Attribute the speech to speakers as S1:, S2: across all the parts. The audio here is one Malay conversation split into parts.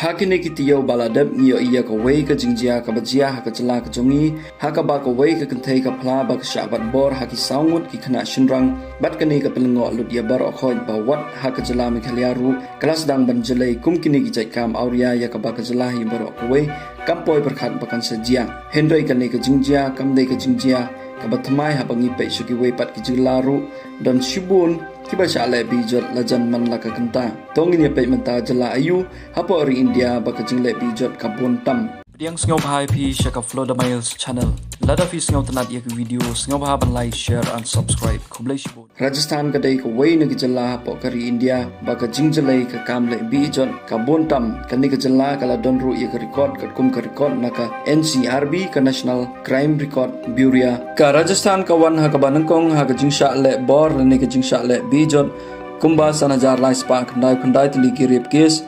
S1: hakine kitiyo baladab niyo iya ka wei ka jingjia ka bajia ha ka jala ka jongi ha ka ba ka wei ka kenthei ka phla ba ka shabat bor ha ki saungut ki khana shinrang bat kani ka pelngo lut ya bar okhoi ba wat ha ka jala me khaliaru kelas dang ban jelai kum kini ki jai kam auria ya ka ba ka jala hi bar ka wei kampoi berkhat bakan sejia hendrai kani ka jingjia kam dei ka jingjia ka batmai ha bangi pe suki wei pat ki jilaru dan shibun kiba shalai bijot lajan man laka kenta tongin ya pe menta jala ayu hapo ri India baka jingle bijot kabon tam yang sngau bahai pi shaka flow the miles channel lada fi sngau tanat ya video sngau bah ban like share and subscribe kublai shibo Rajasthan ka dei ka wei na ki jala hapo kari India baka jingjale ka kamle bijot kabon tam kani ka jala kala donru ya ka record ka kum ka record naka NCRB ka National Crime Record Bureau ka Rajasthan ka wan ha ka banangkong ha ka jingsha le bor ni ka jingsha le bijot kumba sanajar lai spark khandai tili ki rape case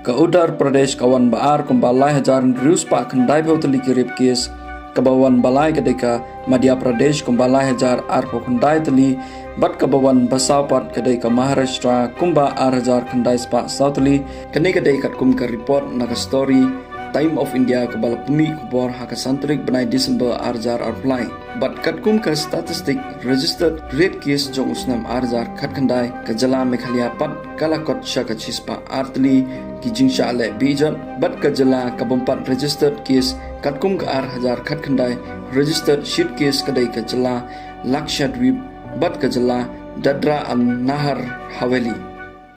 S1: ka Uttar Pradesh kawan baar kumba lai hajar rius spark khandai tili ki rape case ka bawan balai ka deka Madhya Pradesh kumba lai hajar arpo khandai tili bat ka bawan basapat ka deka Maharashtra kumba hajar khandai spark sautli kani ka deka kum ka report na ka story Time of India kabal pumi kubor haka santrik benai December arjar arfly but katkum ka statistic registered rate case jong usnam arjar khatkandai ka jala Meghalaya pat kalakot shaka chispa artli ki jingsha le bijan but ka jala kabampat registered case katkum ka ar hajar khatkandai registered sheet case kadai ka jala Lakshadweep but ka jala Dadra and Nahar Haveli